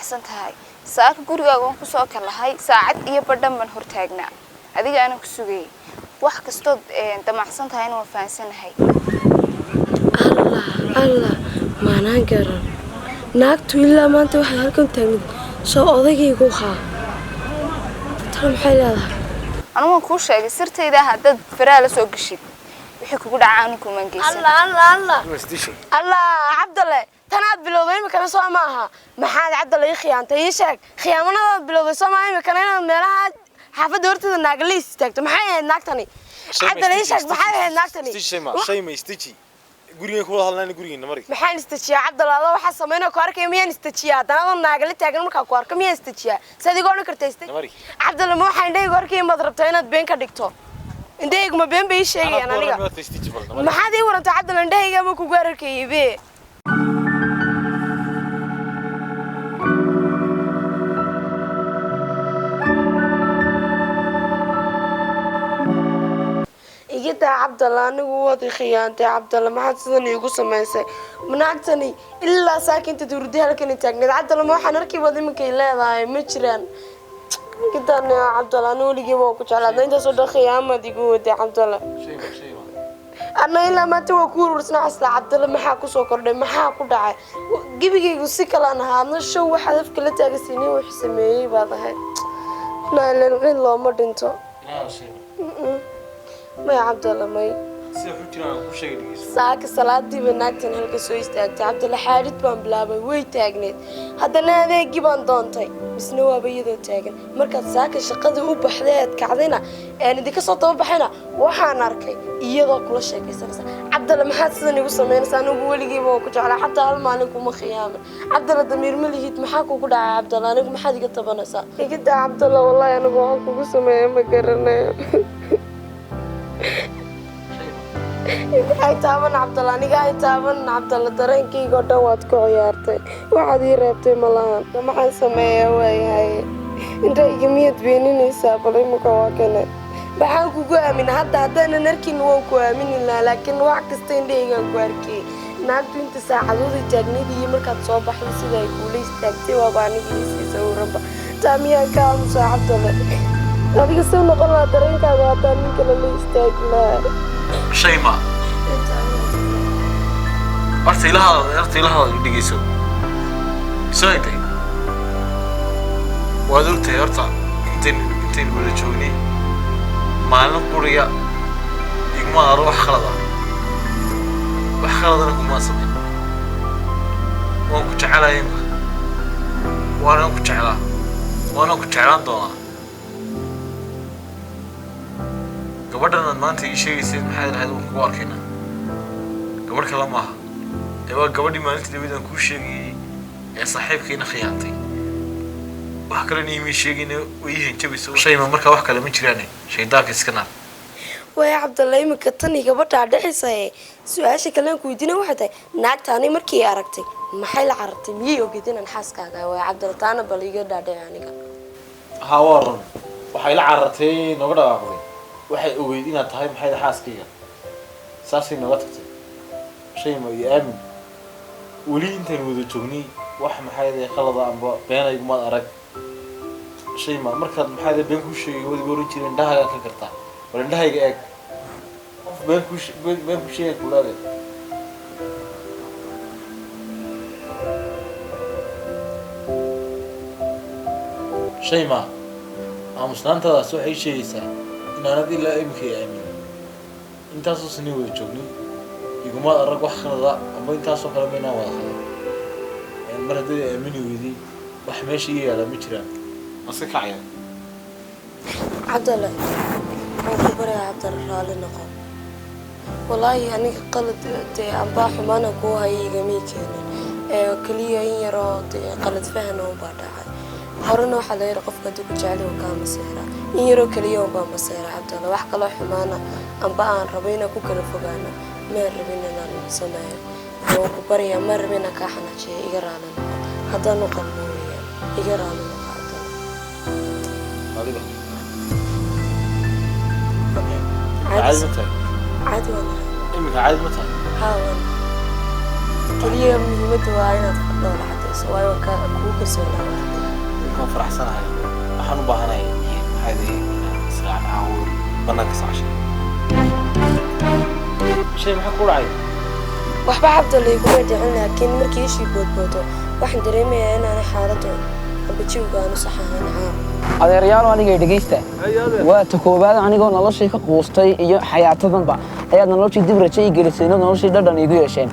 damacsan tahay saaka gurigaaga waan ku soo kalahay saacad iyo badhan baan hortaagnaa adiga aan ku sugay wax kasto damacsan tahay inaan fahansanahay Allah maanaan garan naagtu ilaa maanta waxay halkan taagnayd soo odagaygu haa tan maxay leedahay anigu ku sheegay sirtayda hadad faraa la soo gashid wixii kugu dhacaan ku mangeysan Allah Cabdalle tanaad bilowday imika soo maaha maxaad Cabdalle khiyaantay ii sheeg khiyaamanada bilowday soo maaha imika inaan meelaha xaafadda horteeda naagaliis taagto maxay ahayd naagtani Cabdalle ii sheeg maxay ahayd naagtani shay ma istaji guriga ku wada hadlayna guriga mari maxaan istajiyaa Cabdalle adoo waxa sameeyay ku arkay miyaan istajiyaa tanada naagali taagan marka ku arko miyaan istajiyaa sadigoo dhan kartay Cabdalle ma waxaan dhayg arkay ma rabtaa inaad been ka dhigto indhaygu ma been bay sheegayaan aniga maxaad ii warantay Cabdalle indhayga ma ku gaararkaybe igita Cabdalle anigu wadi khiyaantay Cabdalle maxaad sidan iigu samaysay manaagtani ilaa saakinta durdi halkan taagneed Cabdalle ma waxaan arkay wadi iminka leedahay ma jiraan gidan Cabdalle anigu ligii waa ku jeclaaday inta soo dhaqiyaamad igu waday Cabdalle ana ilaa maanta waa ku urursana asla Cabdalle maxaa ku soo kordhay maxaa ku dhacay gibigaygu si kala ahaadna show waxa afka la taagasiinay wax sameeyay baad ahay naalan looma dhinto ما عبد الله ماي ساك صلاتي بناكتن هلك سو استاغتي عبد الله حارد بان بلابay way taagneed hadana adeegi baan doontay isna waa bayada taagan marka saaka shaqada u baxdeed kacdina aan idinka soo tabaxayna waxaan arkay iyadoo kula sheekaysanaysa Cabdalle maxaad sidan igu sameynaysaa anigu waligiiba ku jeclaa xataa hal maalin kuma khiyaamo Cabdalle damiir ma lihid maxaa kugu dhacay Cabdalle anigu maxaad iga tabanaysaa igida Cabdalle wallahi anigu waxaan kugu sameeyay ma garanayo ay taaban Cabdalle aniga ay taaban Cabdalle dareenkayga oo dhan waad ku ciyaartay waxaad ii reebtay malahan maxaan sameeyaa waayahay intayga miyad beeninaysaa balay ma ka waakane baxaan kugu aaminaa hadda haddaanan arkin waan ku aaminin lahaa laakiin wax kasta indhaygaan ku arkay naagtu inta saacadood taagneed iyo markaad soo baxday sida ay kuula istaagtay waaba anigii siisa uraba taamiyaa ka aamusa Cabdalle adiga soo noqon lahaa dareenkaaga haddaan ninka la istaagi lahaa شيما أرتي لها دقيسو سويتي وادرتي أرتا انتين ولا جوني ما نقوليا يجمع أروح خلدا وخلدا لكم ما صدق وأنا كنت على يمك وأنا كنت على دونا gabadhan maanta ii sheegaysid maxay raad ku arkayna gabadh kala ma aha waa gabadhii maalintii dabadan ku sheegay ee saaxiibkeena khiyaantay wax kale niimi sheegayna way hanjabayso shay ma marka wax kale ma jiraan shaydaanka iska naar way Cabdalle imika tan gabadha dhaxisay su'aasha kale ku weydiina waxa tahay naagtaani markii aragtay maxay la carartay miyay ogeedinaan xaaskaaga way Cabdalle taana bal iga dhaadhay aniga ha waran waxay la carartay nooga dhawaaqday waxay ogeyd inaad tahay maxay xaaskayga saasay nooga tagtay shay ma iyo aamin weli intaan wada joognay wax maxay qalada amba beenaygu ma arag shay ma markaad maxay been ku sheegay wadi goor jireen indhahaaga ka kartaa wala indhahayga eeg qof been ku sheegay kulaade shay ma aamusnaantaadaas waxay sheegaysaa أنا دي لا يمكن أمين أنت أصلاً ولا تجوني يقوم هذا الرجل خلدا أما أنت أصلاً كلامنا ولا خلدا يعني مرة دي أمين ويدي وحماشي على متران أصلك عيان Cabdalle أنا كبر يا Cabdalle رالي نقا والله يعني قلت أنباح ما نقوها يجميع كنا كلية ينيرات قلت فهنا وبعدها هرنا حلا يرقف كدو كجعله وكان مسيرة ينيرو كلية وبا مسيرة Cabdalle wax kala xumaana amba aan rabayna ku kala fogaana ma rabina inaan sameeyo oo ku bariya ma rabina ka xanaajay iga raalan hadda noqon mooyaan iga raalan adiga عادي عادي والله إمك عادي متى ها والله كلية مهمته وعينا تفضل حتى shaqayso waayo kuu kalsoonaa ma faraxsanahay waxaan u baahanahay maxay islaam caawin banaanka saashay shay maxaa ku dhacay waxba cabdalla iguma dhicin laakiin markii ishii boodboodo waxaan dareemayaa inaanay xaaladda abajiwga aanu sax ahayn adeeryaal aniga dhageysta waa ta koobaad anigoo noloshii ka quustay iyo xayaatadanba ayaad noloshii dib rajay gelisayno noloshii dhadhan igu yeesheen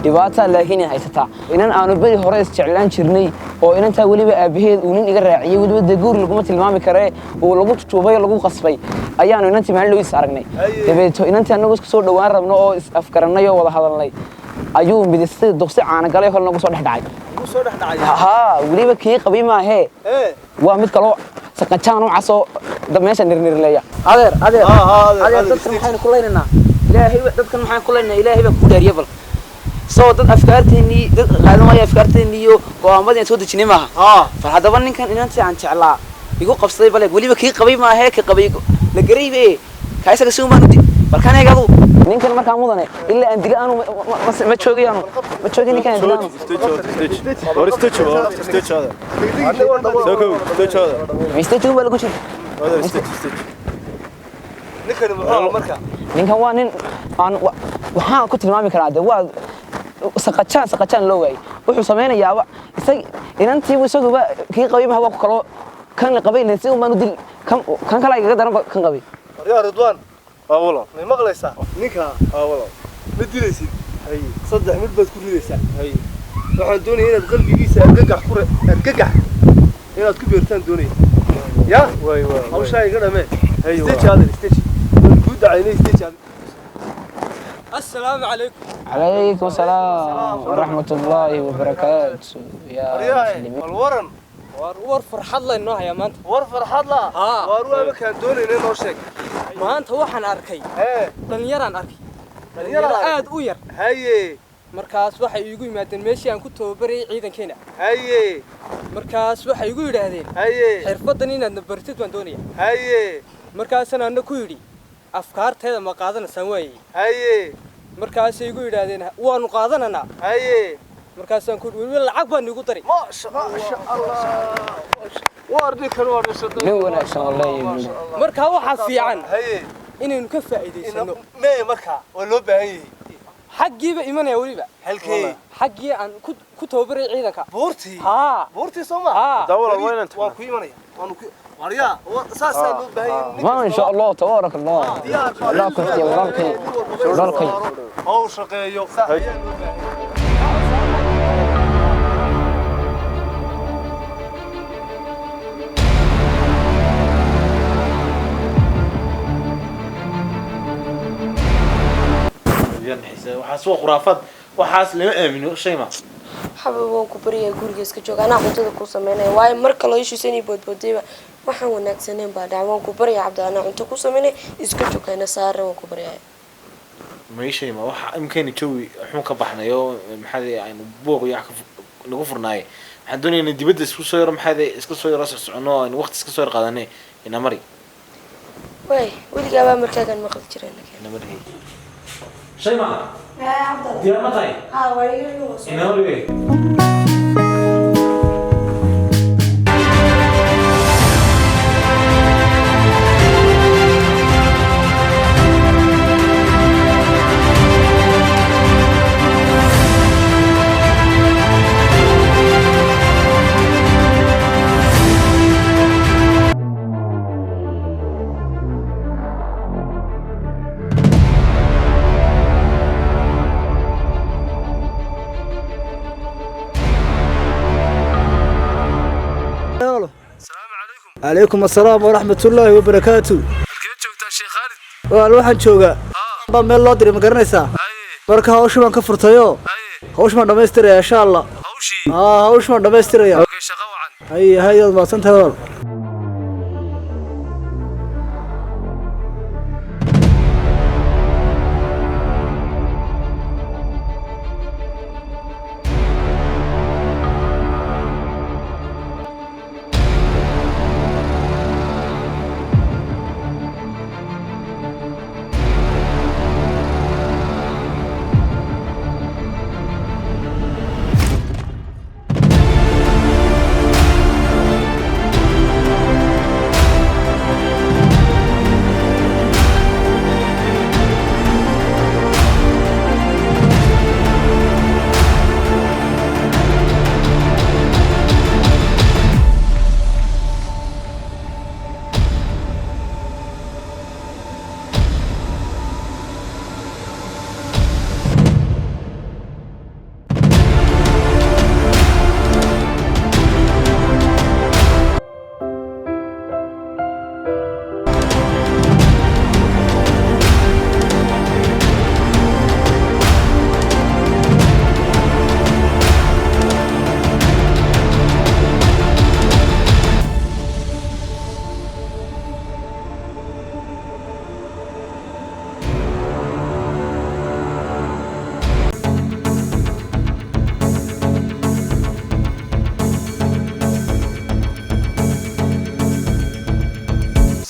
dhibaata laakiin ay haysataa inan aanu bari hore isjeclaan jirnay oo inantaa weliba aabaheed uu nin iga raaciyay weliba dee guur laguma tilmaami karee uu lagu tutuubay oo lagu qasbay ayaanu inantii maalin dhow is aragnay dabeeto inantii annagoo isku soo dhowaan rabno oo is afgarannay oo wada hadalnay ayuu midistay duqsi caana galay hol nagu soo dhex dhacay haa weliba kii qabi maahee waa mid kaloo saqajaan u casoo meesha nirnirleeya adeer dadkan maxaynu ku leynaynaa dadkan maxaan ku leynaynaa ilaahay baa ku dhaariye bal soo dad afkaarteennii dad qaadamaya afkaarteennii iyo go'aamadii aan soo dejinay maaha bal haddaba ninkan inantii aan jeclaa igu qabsaday bale weliba kii qabay maahee kii qabay la garaybe kaa isaga si umaan udi balkaan eeg adu ninkan markaa mudane ilaa aan dila aanu ma joogayaanu ma joogin ninkan aan dilaanu mistejun baa lagu jira ninkan waa nin aan waxaan ku tilmaami karaa de waa saqajaan loo waayey wuxuu samaynayaaba inantiibu isaguba kii qabay maha waa ku kaloo kan la qabay si umaan u dil kan kale igaga daran kan qabay yaa ridwaan awalo ma maqlaysaa ninka awalo ma dilaysid hay saddex mid baad ku ridaysaa hay waxaan doonayaa inaad qalbigiisa argagax inaad ku beertaan doonaya ya way hawshaa iga dhamee stage ku dacaynay stage السلام عليكم. عليكم السلام ورحمة الله وبركاته يا مسلمين. الورن war farxad la inoo haya maanta war farxad la war waa kan doonayna noo sheeg maanta waxaan arkay dhalinyaraan arkay dhalinyaro aad u yar haye markaas waxay iigu yimaadeen meeshii aan ku tababaray ciidankeena haye markaas waxay igu yiraahdeen haye xirfadan inaad bartid waan doonaya haye markaas aan ku yiri afkaarteeda ma qaadanaysan way haye markaas ay igu yiraahdeen waanu qaadanana haye markaas aan ku wili lacag baan igu daray ma sha Allah wardi kan war shaqo nin wanaagsan wallahi marka waxa fiican haye inaynu ka faa'iideysano mee marka waa loo baahan yahay xagiiba imanaya waliba halkee xagii aan ku tababaray ciidanka buurtii Soomaa dawla weynanta waan ku imanaya waan ku wariya saasaan loo baahan ما إن شاء الله تبارك الله لا كنت يا ورالكي أو شقيو waxaas waa khuraafad waxaas lama aamino shay ma xabab waan ku bariyaa guriga iska jooga anaa cuntada ku sameynaya waayo marka loo heshiisanay boodboodayba waxaan wanaagsaneen baa dhacay waan ku bariyaa cabdi anaa cunto ku sameynay iska joogayna saare waan ku bariyaa ma shay ma waxa imkaan jawi xun ka baxnayo maxaa aynu booq iyo nagu furnaay waxaan doonaynaa dibadda isku soo yar maxaa iska soo yar socono aynu waqti iska soo yar qaadanay ina mari way weligaa baa markaagan maqal jireen ina mari shay ma diyaar ma tahay ina mari عليكم السلام ورحمة الله وبركاته. waxaan joogaa baa meel loo diray ma garanaysaa marka hawsha waan ka furtayo hawsha ma dhameystiraya insha Allah hawsha ma dhameystiraya hay aad ma santahay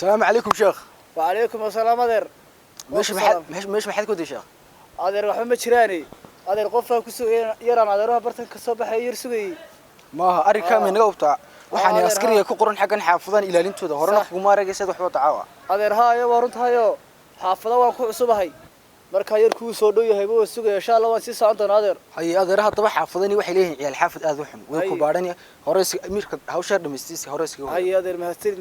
السلام عليكم شيخ. وعليكم السلام أدير. مش محد كودي شيخ. أدير وحنا مشراني. أدير قفة كسو يران أديرها برتن كصباح يرسوي. ما أري كام من قوبتا. waxaan askariga ku qoran xagan xaafadan ilaalintooda horena kuma aragaysid waxba tacaawa adeer haayo waruntahayo xaafada waan ku cusubahay marka yar ku soo dhow yahay buu sugay insha Allah waan si socon doonaa adeer hay adeer hadaba xaafadani waxay leeyihiin ciyaal xaafad aad u xun way ku baadhan hore mirka hawsha dhameystii hore iska hay adeer mahadsan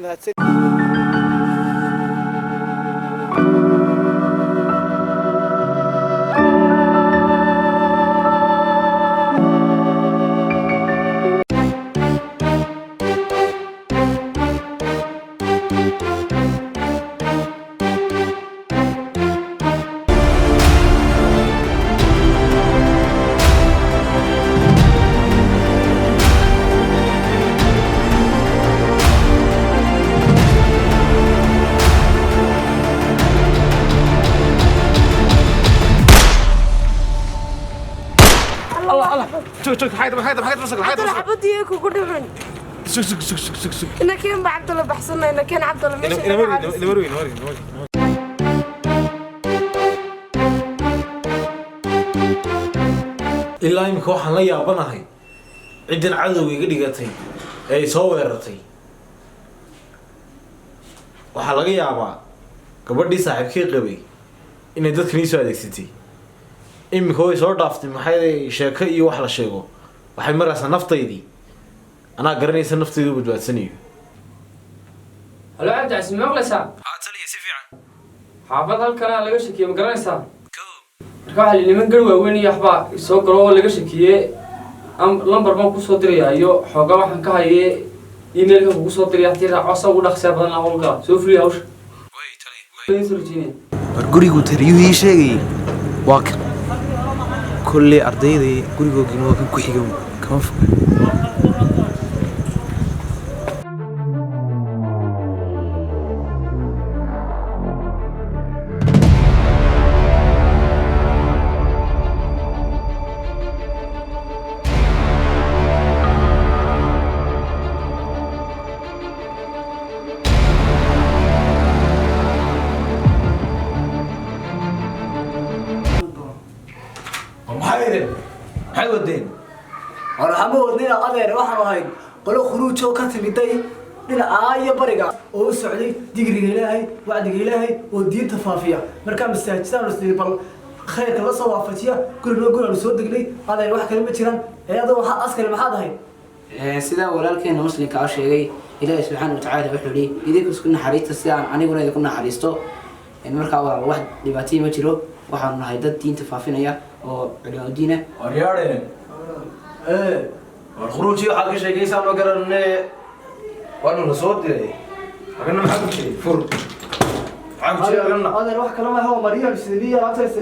شوف حيد راسك حبدي كوكو دحن سك إن كان عبد الله بحصلنا إن كان عبد الله ماشي نوري ilaa imika waxaan la yaabanahay ciidan cadowga iga dhigatay ee soo weerartay waxa laga yaabaa gabadhii saaxiibkii qabay inay dadkan soo adeegsatay imika way soo dhaaftay maxay sheeko iyo wax la sheego waxay maraysaa naftaydii anaa garanaysa naftaydu badbaadsanayo halo cabdi casmi maqlaysaa taliya si fiican xaafad halkana laga shakiye ma garanaysaa marka waxaa niman gar waaweyn iyo waxbaa soo galo oo laga shakiyey lambar baan kusoo diraya iyo xoogaa waxaan ka hayay emailka kugu soo diraya hatii raacosa ugu dhaqsiya badan la howlgala soo fuliya hawsha war gurigu tariyuu ii sheegayay waa kan كل أرضي قريبو جنوا كم كحيجون كم فوق maxay wadeen waxaan wadnayna adeer waxaan ahay qolo khuruuj oo ka timiday dhinaca iyo bariga oo u socday digriga Ilaahay wacdiga Ilaahay oo diinta faafiya marka masaajidana bal khayrka la soo waafajiya guriga guriga soo degnay adeer wax kale ma jiraan ayadoo waxa askari maxaad ahay sida walaalkeena muslimka ah sheegay Ilaahay subhanahu wa ta'ala wuxuu leeyahay idinku isku naxariista si aan aniguna idinku naxariisto marka wax dhibaato ma jiro waxaan nahay dad diinta faafinaya oo culimadiina waryaadeen والخروج يحق شيء كيسان ما قررنا وأنا نصوت لي أنا ما حكي شيء فر عم شيء قلنا هذا الواحد كلامه هو مريض سيدية لا تنسى